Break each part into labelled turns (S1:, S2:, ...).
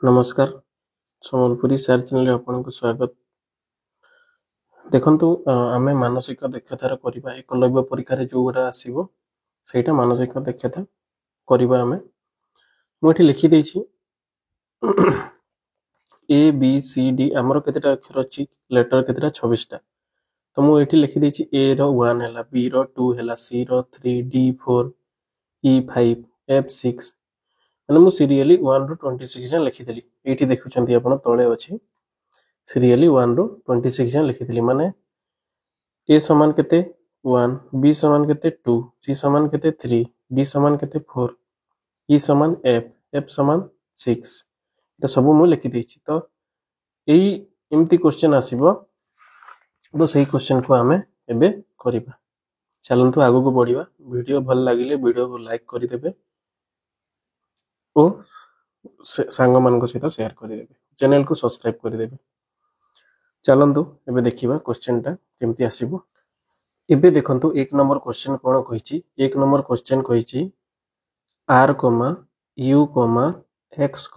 S1: नमस्कार सम्बलपुरी सार चैनल आपन को स्वागत। देखंतु आमे मानसिक दक्षतार करबा एकलव्य परीक्षा रे जो गुडा आसीबो सेटा मानसिक दक्षता करबा आमे मुठी लिखि देछि ए बी सी डी हमर केतेटा अक्षर अछि लेटर केतेटा 26 टा तो मु एठी लिखि देछि ए रो 1 हैला बी रो 2 हैला सी रो 3 डी 4 ई 5 एफ 6 माने मु सीरियली 1 रो 26 जन लिखि देली। एठी देखुछंती आपण तळे अछि सीरियली 1 रो 26 जन लिखि देली माने ए समान केते 1 बी समान केते 2 सी समान केते 3 डी समान केते 4 ई समान एफ एफ समान 6 एटा सब मु लिखि देछि। तो एई एम्ति क्वेश्चन आसीबो तो सही क्वेश्चन को हमें एबे करिबा। चलंतु आगु को बढ़िबा। वीडियो भल लागिले वीडियो को लाइक करि देबे ओ सांग मान सहित शेयर करदेवे चैनल को सब्सक्राइब करदेवे। चलंतु एबे देखिबा क्वेश्चन टा केमती आसीबो। एबे देखंतु एक नंबर क्वेश्चन कोन कहिछि एक नंबर क्वेश्चन कहिछि r u x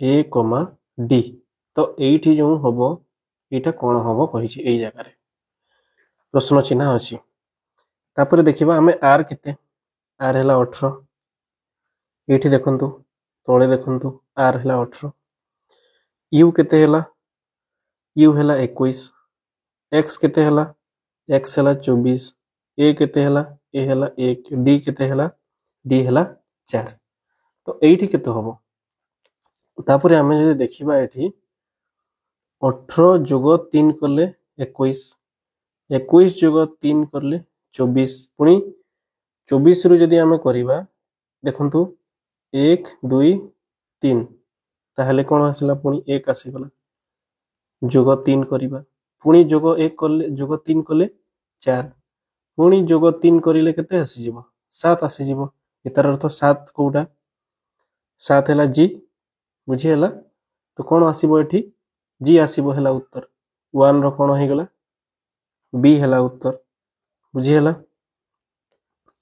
S1: a d तो एठी जो हबो एटा कोन हबो कहिछि एई जगह रे प्रश्न चिन्ह अछि। तापर देखिबा हमें r केते r हैला 18 एठी देखंतु तळे देखंतु r हैला 18 u केते हैला u हैला 21 x केते हैला x हैला 24 a केते हैला a हैला 1 d केते हैला d हैला 4 तो एठी केते हबो। तापर हमें जे देखिबा एठी 18 जोग 3 करले 21 21 जोग 3 करले 24 पुनी 24 रु जदी हमें करिबा देखंतु 1 2 3 ताहले कोन आसिला पुनी 1 आसीगला जोग 3 करिबा पुनी जोग 1 करले जोग 3 करले 4 पुनी जोग 3 करिले केते आसी जिवो 7 आसी जिवो। एतार अर्थ 7 कोडा 7 हैला जी बुझी हैला तो कोन आसीबो एठी जी आसीबो हैला उत्तर 1 रो कोन हे गेला बी हैला उत्तर बुझी हैला।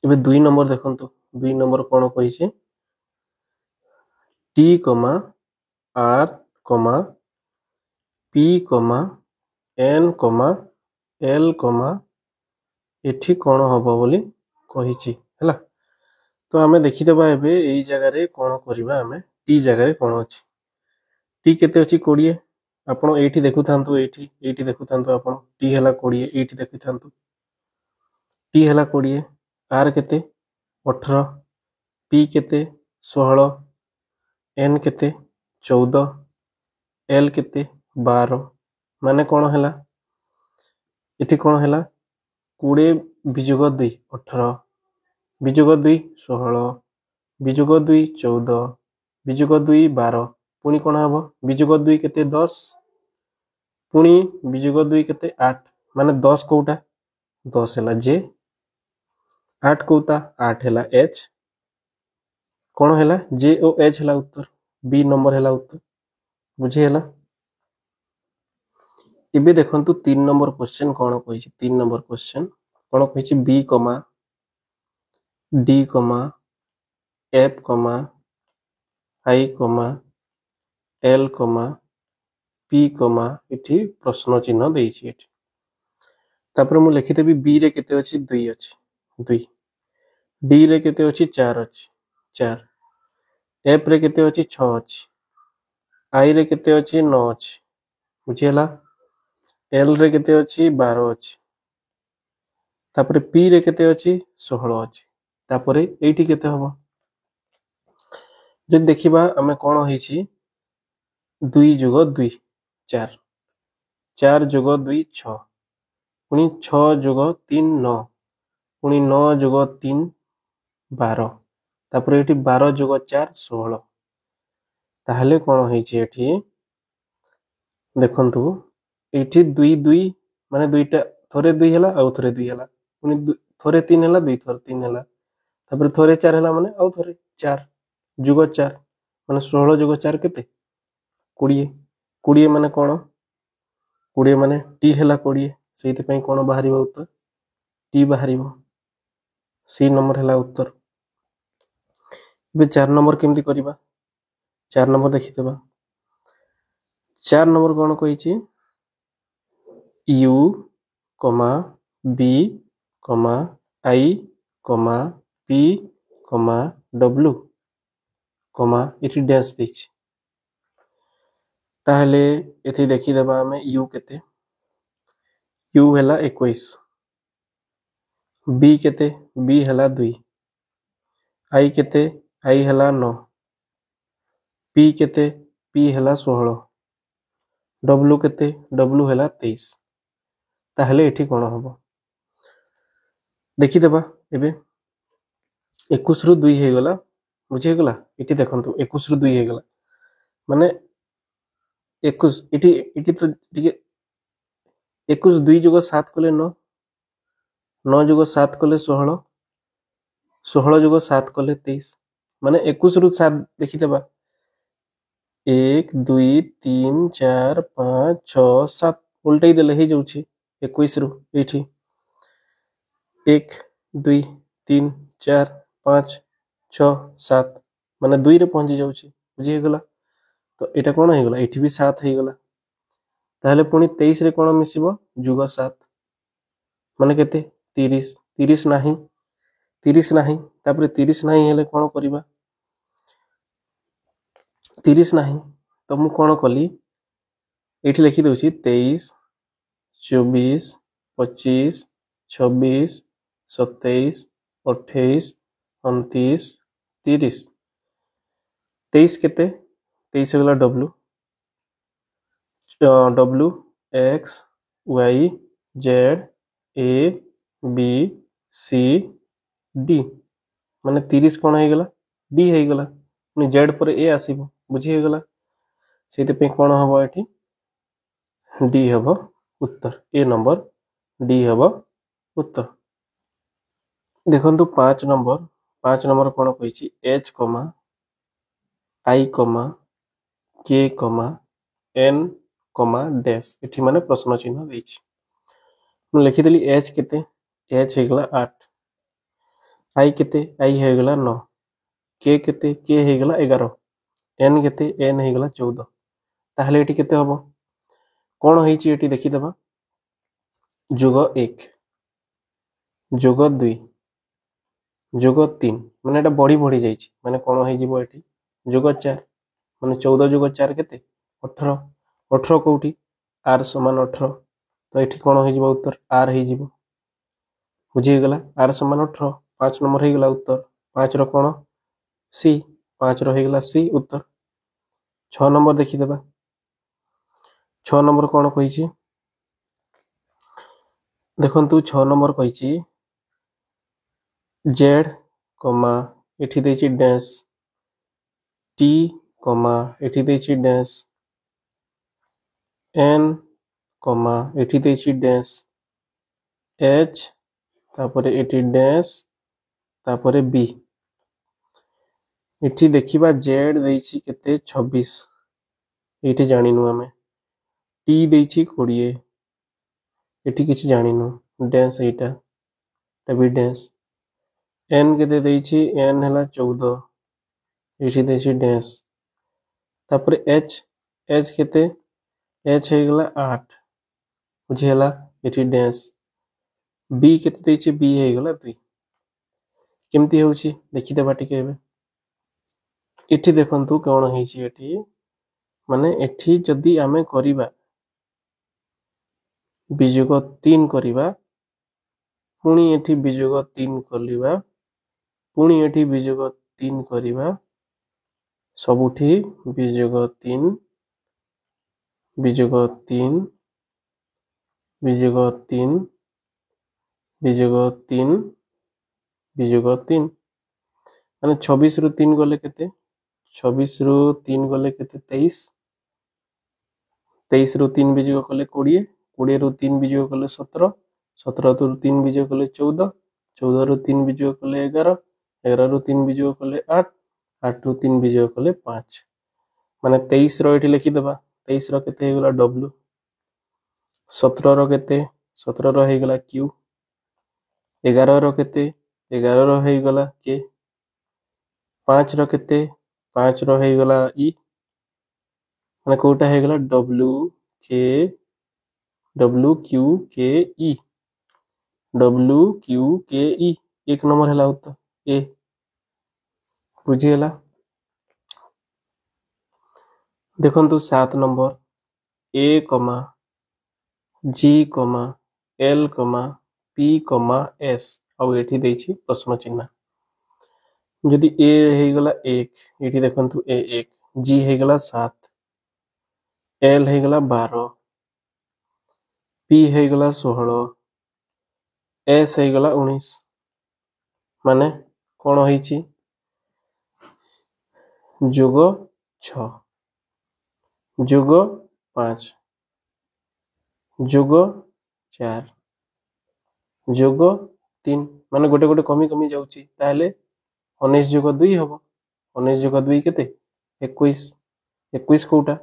S1: एबे 2 नंबर देखंतु 2 नंबर कोन कहिसे t r p n l एठी कोन हबो बोली कहिछि हैला। तो हमें देखि देबा एबे एई जगह रे कोन करबा हमें t जगह रे कोन अछि t केते अछि 20 आपण एठी देखु थांतु एठी देखु थांतु आपण t हैला 20 एठी देखि थांतु t हैला 20 r केते 18 p केते 16 n केते 14 l केते 12 माने कोन हैला एठी कोन हैला 20 बिजोग 2 18 बिजोग 2 16 बिजोग 2 14 बिजोग 2 12 पुनी कोन हबो बिजोग 2 केते 10 पुनी बिजोग 2 केते 8 माने 10 कोटा 10 हैला जे 8 कोता 8 हैला h कोन हैला जे ओ h हैला उत्तर बी नंबर हैला उत्तर बुझी हैला। इबे देखंतु 3 नंबर क्वेश्चन कोन कहिछि 3 नंबर क्वेश्चन कोन कहिछि b d f i l p इठी प्रश्न चिन्ह देछि एठी। तापर मु लिखि देबी b रे केते अछि 2 अछि 2 d रे केते अछि 4 अछि 4 f रे केते अछि 6 अछि i रे केते अछि 9 अछि बुझियला l रे केते अछि 12 अछि तापर p रे केते अछि 16 अछि तापर एठी केते हबो जे देखिबा हमें कोन होईछि 2 जोग 2 4 4 जोग 2 6 पुनी 6 जोग 3 9 पुनी 9 जोग 3 12 तापर एठी 12 जोग 4 16 ताहले कोन होईछि एठी देखंतु एठी 2 2 माने दुईटा थोरे 2 हैला आ थोरे 2 हैला पुनी थोरे 3 हैला 2 थोरे 3 हैला तापर थोरे 4 हैला माने आ थोरे 4 जुग 4 माने 16 जुग 4 केते 20 20 माने कोन 20 माने t हैला 20 सेति पई कोन बाहरिबो उत्तर t बाहरिबो सी नंबर हैला उत्तर। बे 4 नंबर केमती करिबा 4 नंबर देखि देबा 4 नंबर कौन कही यू कमा बी कमा आई कमा पी कमा डब्ल्यू कमा इठी डैश देछि ताहले एथि देखि देबा हमें यू केते यू हैला 21 बी केते बी हैला 2 आई केते आई हैला 9 पी केते पी हैला 16 डब्ल्यू केते डब्ल्यू हैला 23 ताहले एठी कोन हबो देखि देबा एबे 21 रु 2 हे गला बुझे गला एठी देखंतु 21 रु 2 हे गला माने 21 एठी एठी तो ठीक 21 2 जुग 7 कले 9 9 जुग 7 कले 16 16 जुग 7 कले 23 माने 21 रु 7 देखि देबा 1 2 3 4 5 6 7 उल्टाई देले हे जाउछि 21 रु एठी 1 2 3 4 5 6 7 माने 2 रे पहुंची जाउछि बुझी गला तो एटा कोन हे गला एठी भी 7 हे गला ताहले पुनी 23 रे कोन मिसिबो जुग 7 माने केते 30 30 नाही 30 नाही तापरे 30 नाही हेले कोन करिबा 30 नाही तो मु कोन कली एठी लिखि दउछि 23 24 25 26 27 28 29 30 23 केते 23 गला W W X Y Z A B C D माने 30 कोन हे गला डी हे गला नि जेड पर ए आसीबो बुझी हे गला सेते पे कोन हबो एठी डी हबो उत्तर ए नंबर डी हबो उत्तर देखंतु 5 नंबर कोन कहिछि एच कमा आई कमा के कमा एन कमा डैश एठी माने प्रश्न चिन्ह दैछि मु लिखि देली एच केते एच हे गला 8 आई केते आई हे गला 9 के केते के हे गला 11 एन केते एन हे गला 14 ताहले एठी केते हबो कोन होईछि एठी देखि देबा जुग 1 जुग 2 जुग 3 माने एटा बढी बढी जाईछि माने कोन होई जिवो एठी जुग 4 माने 14 जुग 4 केते 18 18 कोठी आर समान 18 तो एठी कोन होई जिवो उत्तर आर होई जिवो बुझी गला आर समान 18 5 नंबर होई गला उत्तर 5 रो कोन सी 5 रो होई गला सी उत्तर 6 नंबर देखि देबा 6 नंबर कोन कहिछि देखंतु 6 नंबर कहिछि जेड कमा एठी देछि डैश टी कमा एठी देछि डैश एन कमा एठी देछि डैश एच तापरे एठी डैश तापरे बी एठी देखिबा जेड देछि केते 26 एठी जानिनु हमें टी देछि 20 एठी किछि जानिनु डैश एटा तबी डैश एन केते देछि एन हला 14 एठी देछि डैश तापरे एच एच केते एच हे गला 8 बुझेला एठी डैश बी केते देछि बी हे गला 2 केमती होउछि देखि देबा टिके एबे एठी देखंतु कोन हेछि एठी माने एठी जदी आमे करिबा बिजोग 3 करिबा पुणी एठी बिजोग 3 कलिबा पुणी एठी बिजोग 3 करिबा सबुठी बिजोग 3 बिजोग 3 बिजोग 3 बिजोग 3 बिजोग 3 माने 26 रु 3 गले केते 26 रु 3 गले केते 23 23 रु 3 बिजोग कले 20 20 रु 3 बिजोग कले 17 17 रु 3 बिजोग कले 14 14 रु 3 बिजोग कले 11 11 रु 3 बिजोग कले 8 8 रु 3 बिजोग कले 5 माने 23 रो एठी लिखि देबा 23 रो केते हे गला डब्ल्यू 17 रो केते 17 रो हे गला क्यू 11 रो केते 11 रो हे गला के 5 रो केते 5 रो हे गला ई माने कोटा हे गला डब्ल्यू क्यू के ई एक नंबर है उत्तर ए बुझीगला। देखंतु 7 नंबर ए कमा जी कमा एल कमा पी कमा एस आउ एठी देछि प्रश्न चिन्ह जदि ए हे गला 1 एठी देखंतु ए 1 जी हे गला 7 एल हे गला 12 पी हे गला 16 एस हे गला 19 माने कोन होईछि जोग 6 जोग 5 जोग 4 जोग 3 माने गोटे गोटे कमी कमी जाउछि ताले 19 जोग 2 हबो 19 जोग 2 केते 21 21 कोटा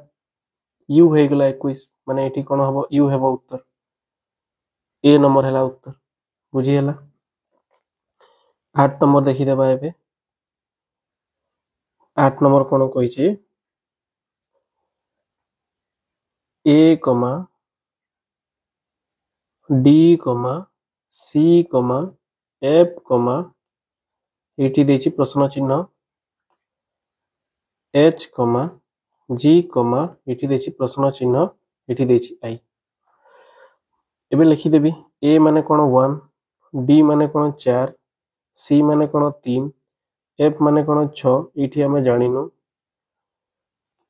S1: यू हे गला 21 माने एठी कोन हबो यू हेबो उत्तर ए नंबर हैला उत्तर बुझी हैला। 8 नंबर देखि देबा एबे 8 नंबर कोन कहिछि ए कमा डी कमा सी कमा एफ कमा एठी देछि प्रश्न चिन्ह एच कमा जी कमा एठी देछि प्रश्न चिन्ह एठी देछि आई एबे लिखि देबी ए माने कोन 1 डी माने कोन 4 सी माने कोन 3 एफ माने कोन 6 एठी हमें जानिनु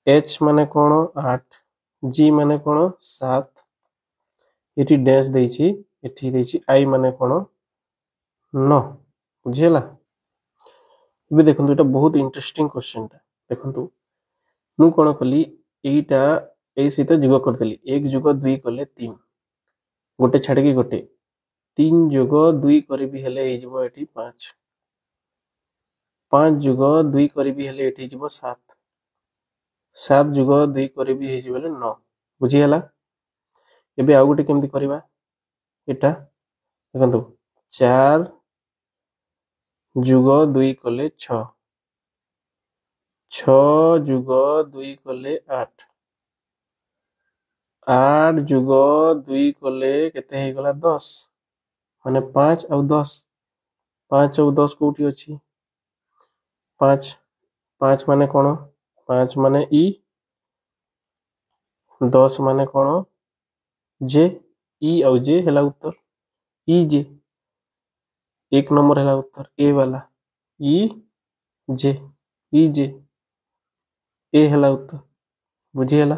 S1: एच माने कोन 8 जी माने कोन 7 एठी डैश देछि एठी देछि आई माने कोन 9 बुझियला। एबे देखंतु एटा बहुत इंटरेस्टिंग क्वेश्चन ता देखंतु मु कोन कली एटा ए सहित जोग करतली 1 जोग 2 कले 3 गोटे छाड़ के गोटे 3 जोग 2 करे भी हेले ए जीवो एठी 5 5 जोग 2 करे भी हेले एठी जीवो 7 7 जोग 2 करे भी हे जीवो 9 बुझियला। एबे आ गोटे केमति करबा एटा देखंतु 4 जोग 2 कले 6 6 जोग 2 कले 8 8 जोग 2 कले केते हे गला 10 माने 5 और 10 5 और 10 कोठी अछि 5 5 माने कोन 5 माने ई 10 माने कोन जे ई और जे हैला उत्तर ई जे एक नंबर हैला उत्तर ए वाला ई जे ए हैला उत्तर बुझी हैला।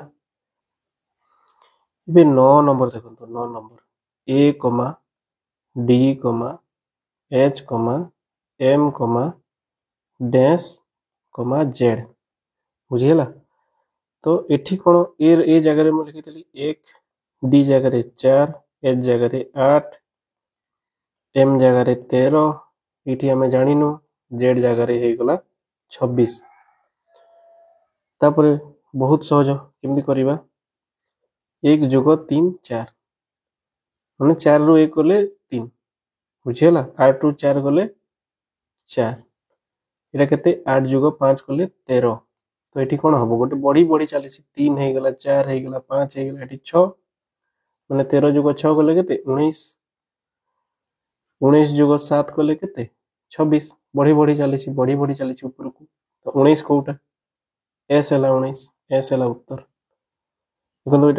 S1: बे 9 नंबर देखंतु 9 नंबर ए कमा डी कमा एच कमा एम कमा डैश कमा जेड बुझी हैला। तो एठी कोन ए जगह रे मु लिखितली 1 डी जगह रे 4 एच जगह रे 8 एम जगह रे 13 एठी हमें जानिनु जेड जगह रे हे गला 26 तापरे बहुत सहज केमति करिबा 1 जोग 3 4 माने 4 रु 1 गले 3 बुझियला 8 रु 4 गले 4 एटा केते 8 जोग 5 गले 13 तो एठी कोन हबो गोटे बड़ी बड़ी चली 3 हे गला 4 हे गला 5 हे गला एठी 6 माने 13 जोग 6 गले केते 19 19 जोग 7 गले केते 26 बड़ी बड़ी चली ऊपर को तो 19 कोटा एस हला 19 एस हला उत्तर देखो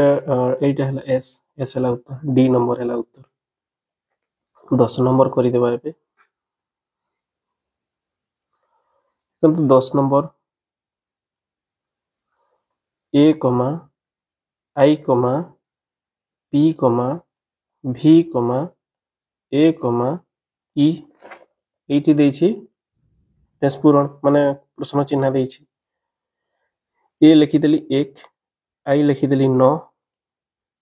S1: एटा हला एस हला उत्तर डी नंबर हला उत्तर 10 नंबर करि देबा एबे किंतु 10 नंबर ए कमा आई कमा पी कमा भी कमा ए कमा ई एटी देछि पूरण माने प्रश्न चिन्ह देछि ए लिखिदेली 1 आई लिखिदेली 9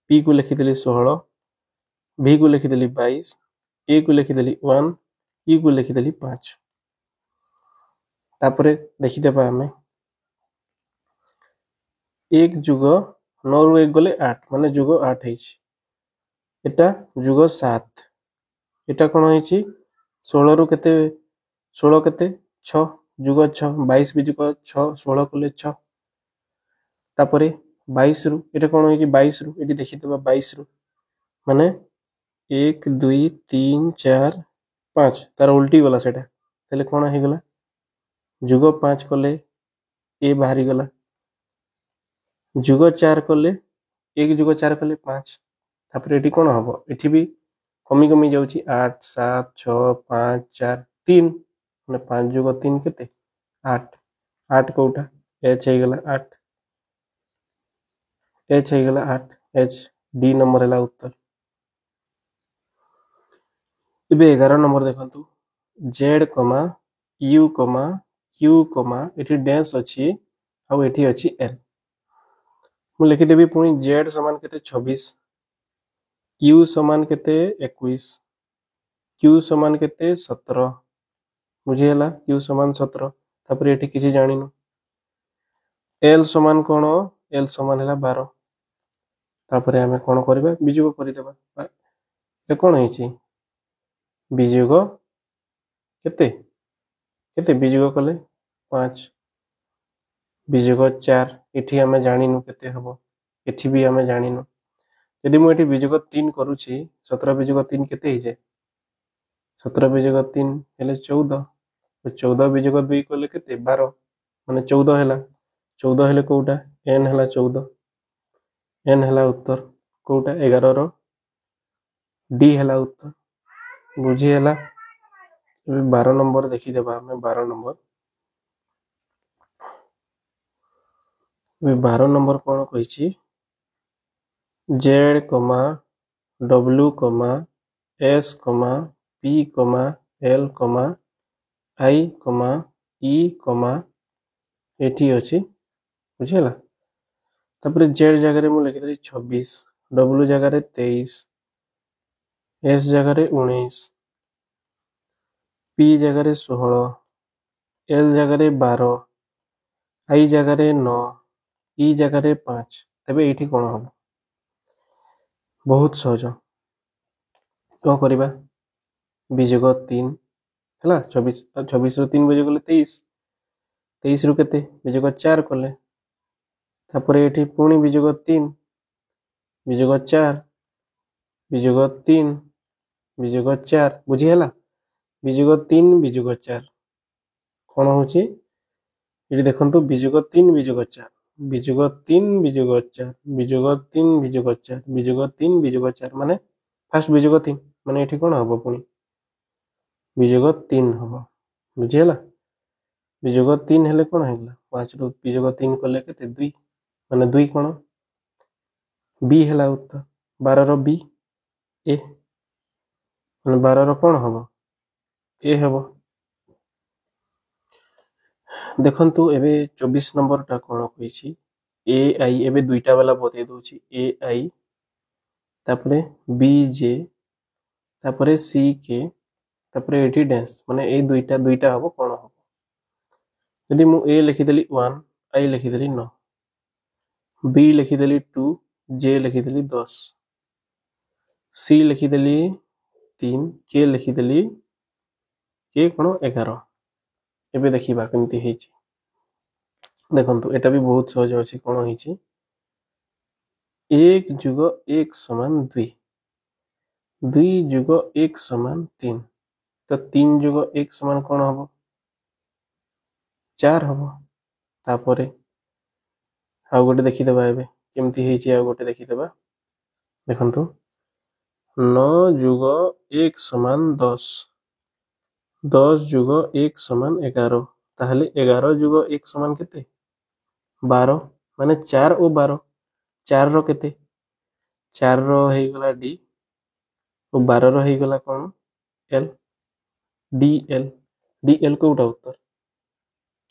S1: पी को लिखिदेली 16 भी को लिखिदेली 22 ए को लिखिदेली 1 ई को लिखिदेली 5 तापरे देखि देबा हमें 1 जुग 9 रु 1 गले 8 माने जुग 8 हेछि एटा जुग 7 एटा कोन हेछि 16 रु केते 16 केते 6 जुग 6 22 भी जुग 6 16 कले 6 तापरे 22 रु एटा कोन होई 22 रु एटी देखितबा 22 रु माने 1 2 3 4 5 तार उल्टी गला सेटा तले कोन हे गला जुग 5 कले ए बाहरी गला जुग 4 कले 1 जुग 4 कले 5 तापर एटी कोन हबो एठी भी कमी कमी जाउची 8 7 6 5 4 3 माने 5 जुग 3 केते 8 8 कोटा एच हे गला 8 एच हे गला 8 एच डी नंबर हला उत्तर इबे 11 नंबर देखंतु जेड कमा यू कमा क्यू कमा एठी डैश अछि आ एठी अछि एल मु लिखि देबी पुनी जेड समान केते 26 यू समान केते 21 क्यू समान केते 17 बुझी हला क्यू समान 17 तापर एठी किछि जानिनु एल समान कोन एल समान हला 12 तापर हमें कोन करबा बिजुग करि देबा ए कोन हेछि बिजुग केते केते बिजुग कले 5 बिजुग 4 एठी हमें जानिनु केते हबो एठी भी हमें जानिनु यदि मु एठी बिजुग 3 करूछि 17 बिजुग 3 केते हे जे 17 बिजुग 3 हेले 14 तो 14 बिजुग 2 कले केते 12 माने 14 हेला 14 हेले कोउटा n हेला 14 n हेला उत्तर कोउटा 11 रो d हेला उत्तर बुझी हेला 12 नंबर देखि देबा हमें 12 नंबर 12 नंबर कोन कहिछि जेड कमा डब्ल्यू कमा एस कमा पी कमा एल कमा आई कमा ई कमा एटी अछि बुझिला तापर जेड जगह रे मु लिखि दली 26 डब्ल्यू जगह रे 23 एस जगह रे 19 पी जगह रे 16 एल जगह रे 12 आई जगह रे 9 ई जगह रे 5 तबे एठी कोन हो बहुत सहज तो करिबा बिजुग 3 हला 24 26 रो 3 बजे गले 23 23 रु केते बिजुग 4 कले तापर एठी पुनी बिजुग 3 बिजुग 4 बिजुग 3 बिजुग 4 बुझी हला बिजुग 3 बिजुग 4 कोन होची एठी देखंतु बिजुग 3 बिजुग 4 बिजुग 3 बिजुग 4 बिजुग 3 बिजुग 4 बिजुग 3 बिजुग 4 माने फर्स्ट बिजुग 3 माने एठी कोन हबो पुनी बिजुग 3 हबो बुझी हला बिजुग 3 हेले कोन हेगला 5 रु बिजुग 3 कले केते 2 माने 2 कोन बी हेला उत्तर 12 रो बी ए माने 12 रो कोन हबो ए हबो देखंतु एबे 24 नंबर टा कोन कहिछि ए आई एबे दुईटा वाला बते दोछि ए आई तापरे बी जे तापरे सी के तापरे एटी डैश माने ए दुईटा दुईटा हबो कोन हबो यदि मु ए लिखि देली 1 आई लिखि देली 9 बी लिखि देली 2 जे लिखि देली 10 सी लिखि देली 3 के लिखि देली के कोन 11 एबे देखिबा केमती हेछि देखंतु एटा भी बहुत सहज अछि कोन हेछि 1 जुग 1 समान 2 2 जुग 1 समान 3 तो 3 जुग 1 समान कोन हबो 4 हबो तापरे आ गोटे देखि देबा एबे केमती हेछि आ गोटे देखि देबा देखंतु 9 जुग 1 समान 10 10 जुग 1 समान 11 ताहले 11 जुग 1 समान केते 12 माने 4 ओ 12 4 रो केते 4 रो हे गला डी ओ 12 रो हे गला कोन एल डी एल कोटा उत्तर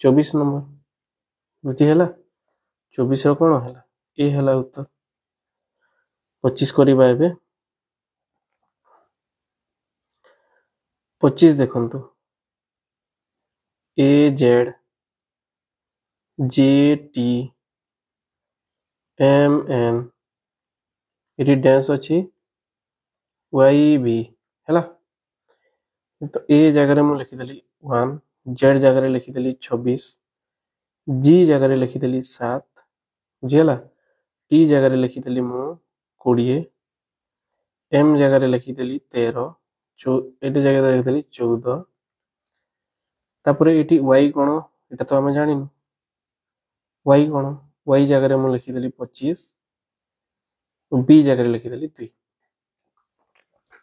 S1: 24 नंबर बुझी हला 24 रो कोन हला ए हला उत्तर 25 करिबा एबे 25 देखंतु A Z J T M N एटी डैश अछि वाई बी हला तो ए जगह रे मु लिखि देली 1 जेड जगह रे लिखि देली 26 जी जगह रे लिखि देली 7 बुझिला टी जगह लिखिदेली मु 20, एम जगह लिखिदेली 13, एटी जगह लिखिदेली 14, तापर एटी वाई कोण एटा तो आम जानिनु, वाई कोण वाई जगह मु लिखिदेली 25, बी जगह लिखिदेली 2।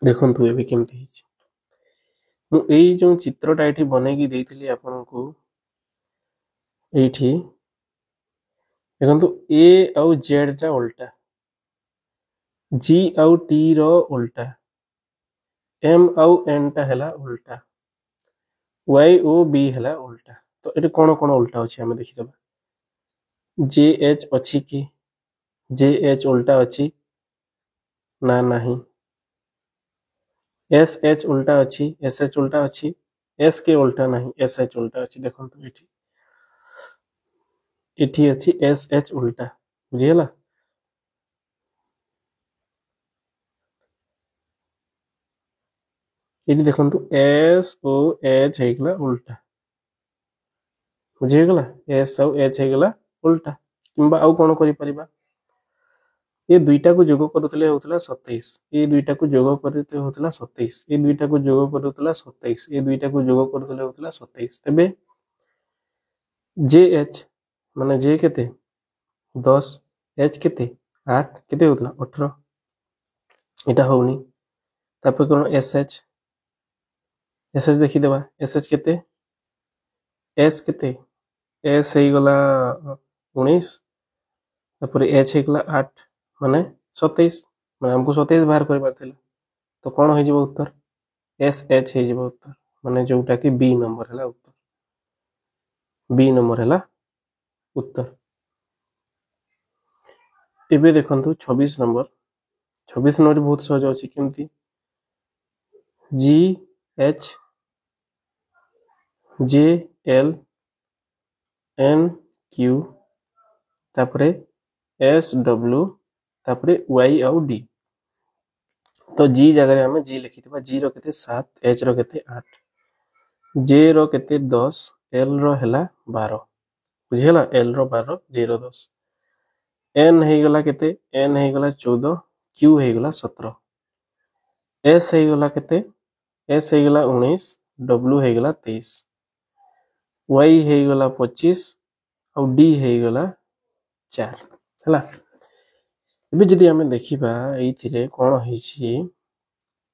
S1: देखंतु एबे केमती हिची मु एई जो चित्रटा एठी बनेकी देइथिली आपनकु एठी देखंतु ए आउ जेड टा उल्टा, जी आउ टी रो उल्टा, एम आउ एन टा हैला उल्टा, वाई ओ बी हैला उल्टा। तो एठी कोन कोन उल्टा अछि हमें देखि दबा, जे एच अछि कि जे एच उल्टा अछि ना नाही, एस एच उल्टा अछि एस एच उल्टा अछि, एस के उल्टा नाही एस एच उल्टा अछि। देखंतु एठी एठी अछि एस एच उल्टा बुझियला। एठी देखंतु एस ओ एच हेगला उल्टा बुझियगला, एस आउ एच हेगला उल्टा। किंबा आउ कोन करि परिबा, ये दुईटा को जोग करूतले होतला 27, ये दुईटा को जोग करते होतला 27, ये दुईटा को जोग करूतला 27, ये दुईटा को जोग करूतले होतला 27। तबे जे एच माने जे केते 10, एच केते 8 केते होतला 18, एटा होउनी। तापर कोन एस एच देखि देबा, एस एच केते एस केते एस हे गला 19, तापर एच हे गला 8 माने 27, माने हमको 27 बाहर करबार थिला। तो कोन होई जेबो उत्तर एस एच हे जेबो उत्तर, माने जोटा कि बी नंबर हैला उत्तर, बी नंबर हैला उत्तर। एबे देखंतु 26 नंबर, 26 नंबर बहुत सहज अछि केमती, G H J L N Q तापरे एस डब्ल्यू तापरे वाई आउ डी। तो जी जगह हमें जी लिखिथिबा, जी रो केते 7, एच रो केते 8, जे रो केते 10, एल रो हैला 12 बुझियला, एल रो 12 जे रो 10, एन हे गला केते एन हे गला 14, क्यू हे गला 17, एस हे गला केते एस हे गला 19, डब्ल्यू हे गला 23, वाई हे गला 25 और डी हे गला 4 हैला। एबे जदि हमें देखिबा एथिरे कोन होइछि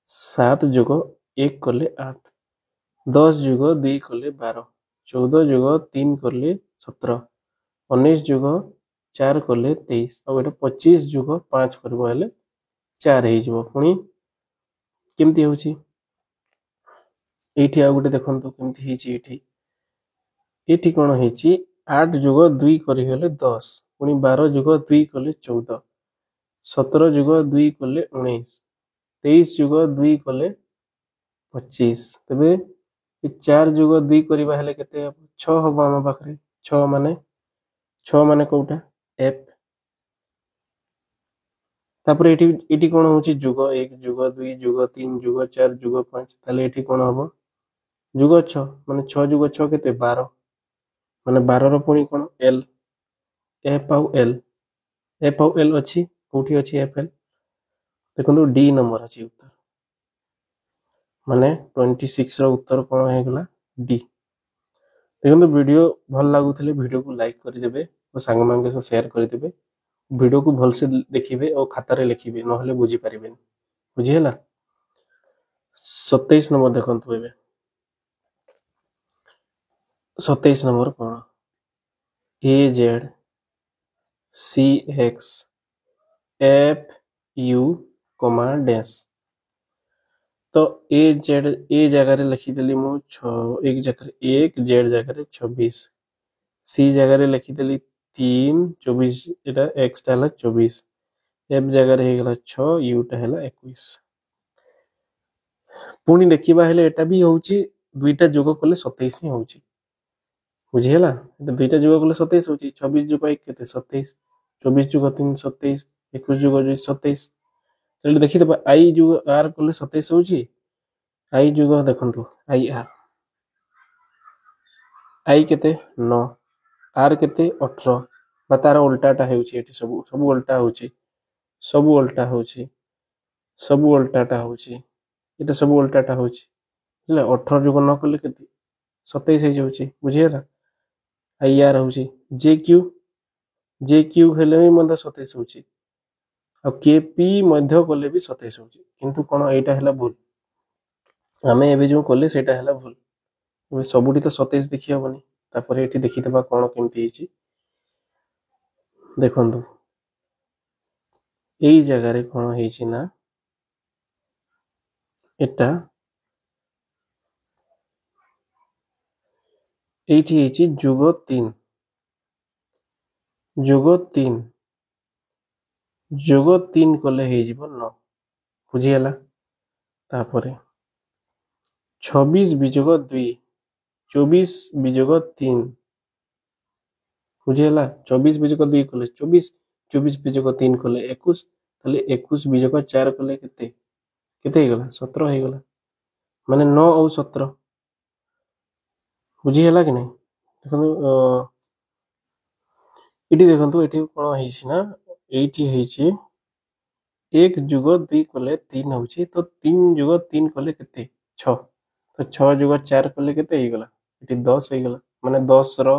S1: 7 जोग 1 करले 8, 10 जोग 2 करले 12, 14 जोग 3 करले 17, 19 जोग 4 करले 23 और एटा 25 जोग 5 करबो हेले 4 हे जिवो। पुनी केमती होछि एठी आ गुटे देखंतु केमती हेछि, एठी कोन हेछि 8 जोग 2 करि हेले 10, पुनी 12 जोग 2 करले 14, 17 जोग 2 करले 19, 23 जोग 2 करले 25। तबे 4 जोग 2 करबा हेले केते 6 हबो हम पाखरे, 6 माने कोउटा एफ। तापर एठी कोन होछि जोग 1 जोग 2 जोग 3 जोग 4 जोग 5, ताले एठी कोन हबो जोग 6 माने 6 जोग 6 केते 12, माने 12 रो पुनी कोन एल, एफ आउ एल अछि कोठी अछि एफ एल, देखंतु डी नंबर अछि उत्तर, माने 26 रो उत्तर कोन हे गला डी। देखंतु वीडियो भल लागुथले वीडियो को लाइक करि देबे और संग मान के शेयर करि देबे, वीडियो को भल से देखिबे और खाता रे लिखिबे नहले बुझी परिबेन बुझी हैला। 27 नंबर देखंतु एबे 27 नंबर कोन A Z C X F U comma dash. तो ए जेड ए जगह रे लिखि देली मु 6, एक जगह 1, जेड जगह रे 26, सी जगह रे लिखि देली 3 24, एटा एक्स टा हला 24, एफ जगह रे हे गला 6, यू टा हला 21। पुनी देखिबा हेले एटा भी होउची दुईटा जोग करले 27 ही होउची बुझी हैला, एटा दुईटा जोग करले 27 होउची, 26 जोग 1 केते 27, 24 जोग 3 27, 21 जोग 2 27। तले देखि देबा आई जोग आर करले 27 होउची, आई जोग देखंतु आई आर, आई केते 9, आर केते 18, बा तार उल्टाटा होउची एठी सब सब उल्टा होउची सब उल्टा होउची सब उल्टाटा होउची एटा सब उल्टाटा होउची ହେଲା 18 जोग न कले केते 27 हे जाउची बुझियला आईआर होउची जे क्यू हेले भी मध्य 27 होउची आ केपी मध्य कले भी 27 होउची किंतु कोन एटा हैला भूल आमे एबे जो कले सेटा हैला भूल एबे सबुठी तो 27 देखि हबनी तापर एठी देखि देबा कोन केमती हिची देखंतु एई जगह रे कोन हिची ना एटा एठी हिची जुग 3 जुग 3 कले हे जीव 9 बुझियला तापरे 26 विजोग 2 24 विजोग 3 बुझियला 24 विजोग 2 कले 24 विजोग 3 कले 21 तले 21 विजोग 4 कले केते हे गला 17 हे गला माने 9 और 17 बुझियला कि नहीं देखो इटी देखंतु एठी कोन हिची ना एठी हिची 1 जुग 2 कले 3 होची तो 3 जुग 3 कले केते 6 तो 6 जुग 4 कले केते हे गला एठी 10 हे गला माने 10 रो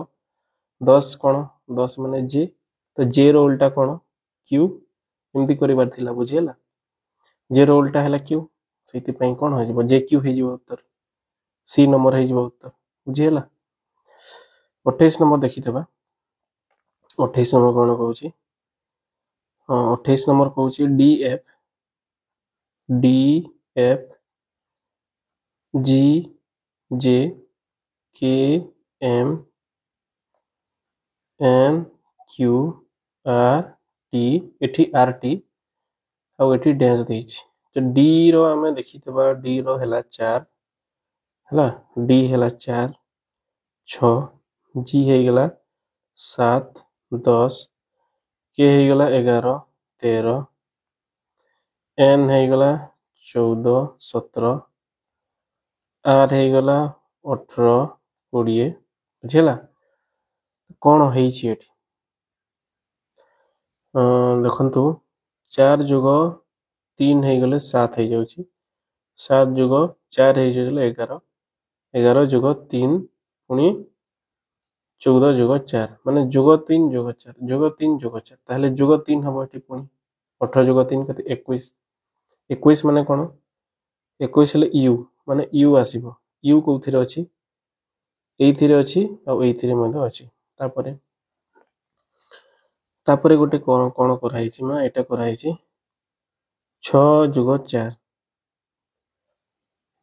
S1: 10 कोन 10 माने जे तो जे रो उल्टा कोन क्यू एमती करिबार थिला बुझियला जे रो उल्टा हैला क्यू सेति पई कोन हो जिवो जे क्यू हे जिवो उत्तर सी नंबर हे जिवो उत्तर बुझियला 28 नंबर देखि देबा 28 नंबर कोन कहूची 28 नंबर कहूची DF G J K M N Q R T एठी आर टी आ एठी डैश देछि तो डी रो हमें देखि देबा डी रो हैला 4 हैला डी हैला 4 6 जी हे गेला 7 10 के हे गेला 11 13 एन हे गेला 14 17 आर हे गेला 18 20 बुझियला कोन हेछि एठी देखंतु 4 जुग 3 हे गेले 7 हे जाउची 7 जुग 4 हे गेले 11 11 जुग 3 पुनी 14 जुग 4 माने जुग 3 जुग 4 ताहले जुग 3 हबो एठी पुनी 18 जुग 3 कते 21 21 माने कोन 21 ले यू माने यू आसीबो यू कोथिरे अछि एइथिरे अछि आ एइथिरे मध्ये अछि तापरे गोटे कोन कोन करा हिची मा एटा करा हिची 6 जुग 4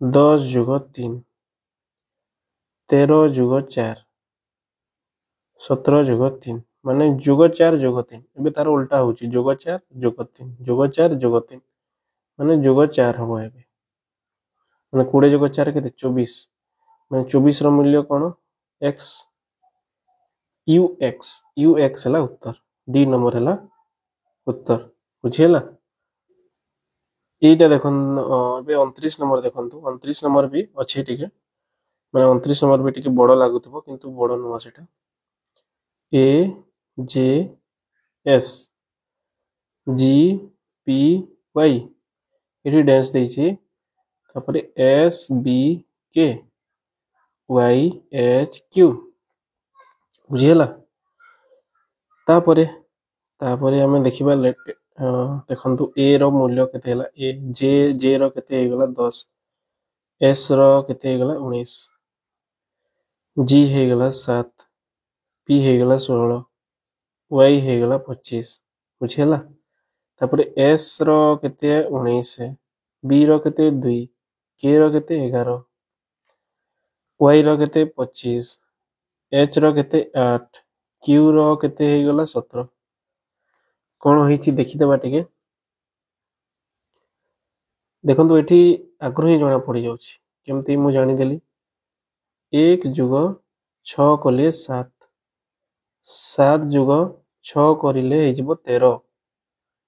S1: 10 जुग 3 13 जुग 4 17 जुग 3 माने जुग 4 जुग 3 एबे तार उल्टा होची जुग 4 जुग 3 जुग 4 जुग 3 माने जुग 4 हबो एबे माने 20 जुग 4 केते 24 माने 24 रो मूल्य कोन x ux हला उत्तर डी नंबर हला उत्तर बुझियला एटा देखन एबे 29 नंबर देखंतु 29 नंबर भी अछि ठीक है माने 29 नंबर भी टिके बड़ लागुतबो किंतु बड़ नुवा सेटा A J S G P Y एठी डैश देछि तापरे S B K Y H Q बुझियला तापरे हमें देखिबा देखंतु ए रो मूल्य केते हला ए जे रो केते हे गला 10 एस रो केते हे गला 19 जी हे गला 7 पी हे गला 16 वाई हे गला 25 बुझियला तापरे एस रो केते 19 है बी रो केते 2 के रो केते 11 वाई रो केते 25 एच रो केते 8 क्यू रो केते हे गला 17 कोन होईची देखि देबा टिके देखंतु एठी आग्रही जणा पड़ी जाउची केमती मु जानि देली 1 जुग 6 कले 7 7 जुग 6 करिले हे जिवो 13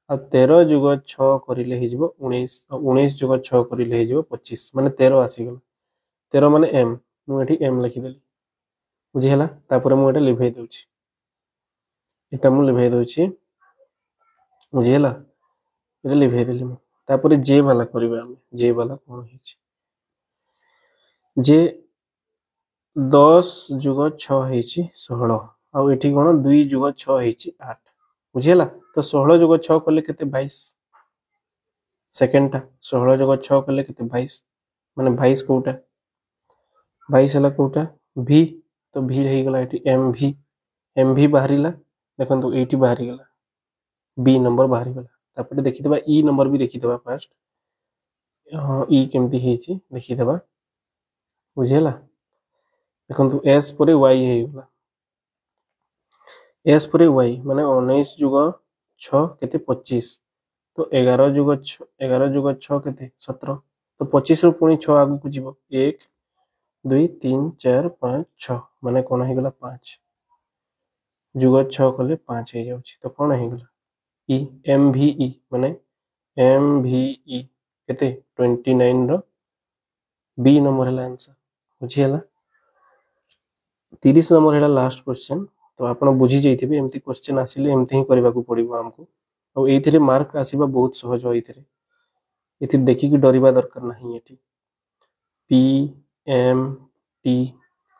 S1: आ 13 जुग 6 करिले हे जिवो 19 आ 19 जुग 6 करिले हे जिवो 25 माने 13 आसी गला 13 माने m मु एठी m लिखि देली बुझियला तापर मु एटा लिखै दउची এটা ମୁଁ ଲିଭେଇ ଦଉଛି ବୁଝିହେଲା এটা ଲିଭେଇ ଦେଲି ମୁଁ ତାପରେ ଯେ ବାଲା କରିବା ଆମେ ଯେ ବାଲା କଣ ହେଇଛି ଯେ 10 ଯୁଗ 6 ହେଇଛି 16 ଆଉ ଏଠି କଣ 2 ଯୁଗ 6 ହେଇଛି 8 ବୁଝିହେଲା ତ 16 ଯୁଗ 6 କଲେ କେତେ 22 ସେକେଣ୍ଡଟା 16 ଯୁଗ 6 କଲେ କେତେ 22 ମାନେ 22 କୋଉଟା 22 ହେଲା କୋଉଟା ଭି ତ ଭି ହେଇଗଲା ଏଠି ଏମଭି ବାହାରିଲା ଦେଖନ୍ତୁ ଏଇଠି ବାହାରିଗଲା बी नंबर बाहरी गला तापरे देखिदबा ई नंबर भी देखिदबा फास्ट ई केमती हेची देखिदबा बुझियला देखंतु एस परे वाई हे गला एस परे वाई माने 19 जुग 6 केते 25 तो 11 जुग 6 केते 17 तो 25 रु पुनी 6 आगु को जीवो 1 2 3 4 5 6 माने कोन हे गला 5 जुग 6 कले 5 हे जाउची तो कोन हे गला ई एमवीई माने एमवीई केते 29 रो बी नंबर है आंसर बुझियला 30 नंबर है लास्ट क्वेश्चन तो आपण बुझी जाइथिबे एमती क्वेश्चन आसिले एमती ही करबा को पड़िबो हमको और एथिरे मार्क आसीबा बहुत सहज एथिरे एथि देखि कि डरिबा दरकार नहीं एथि पी एम टी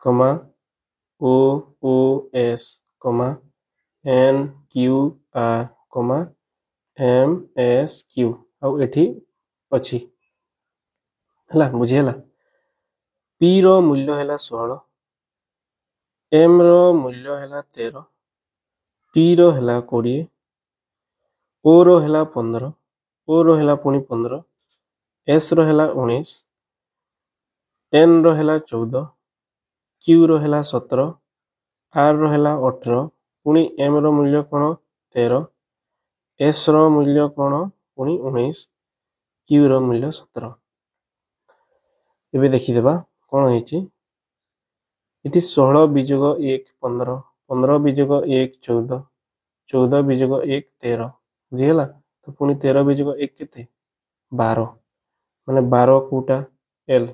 S1: कमा ओ ओ एस कमा एन क्यू आर कमा एम एस क्यू आउ एठी अछि हला बुझियला पी रो मूल्य हैला 16 एम रो मूल्य हैला 13 टी रो हैला 20 ओ रो हैला 15 ओ रो हैला पुनी 15 एस रो हैला 19 एन रो हैला 14 क्यू रो हैला 17 आर रो हैला 18 पुनी एम रो मूल्य कोन 13 एस रो मूल्य कोन पुनी 19 क्यू रो मूल्य 17 एबे देखि देबा कोन हेची इति 16 बिजोग 1 15 15 बिजोग 1 14 14 बिजोग 1 13 बुझियला तो पुनी 13 बिजोग 1 केते 12 माने 12 कोटा एल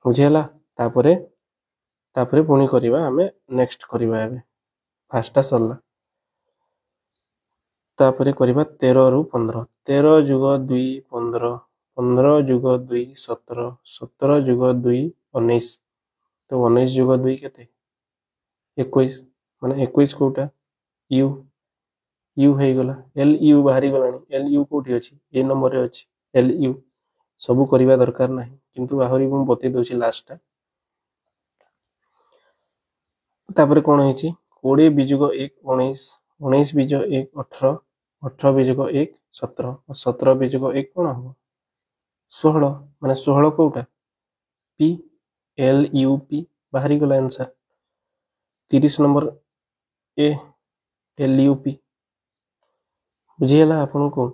S1: बुझियला तापरे तापरे पुनी करिबा हमें नेक्स्ट करिबा एबे फास्टा सरला तापरे करिबा 13 रु 15 13 जुग 2 15 15 जुग 2 17 17 जुग 2 19 तो 19 जुग 2 केते 21 माने 21 कोटा यू यू हे गला एल यू बाहरी गलानी एल यू कोठी अछि ए नंबर रे अछि एल यू सब करिबा दरकार नाही किंतु आहुरी मु बते दोछि लास्ट टा तापरे कोन हेछि 20 बिजुग 1 19 19 बिजुग 1 18 18 बिजुग 1 17 और 17 बिजुग 1 कोन हो 16 माने 16 कोटा पी एल यू पी बाहरी गला answer 30 number A L U P बुझियला आपन को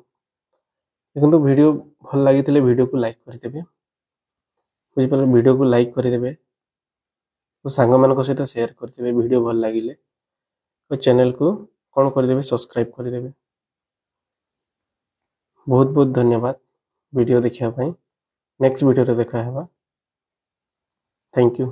S1: देखंतु वीडियो भल लागितले वीडियो को लाइक करि देबे बुझि पाले वीडियो को लाइक करि देबे तो सांग मानको सहित शेयर करि देबे वीडियो भल लागिले और चैनल को कोन करि देबे सब्सक्राइब करि देबे बहुत बहुत धन्यवाद वीडियो देखिया पई नेक्स्ट वीडियो रे देखा हेबा थैंक यू।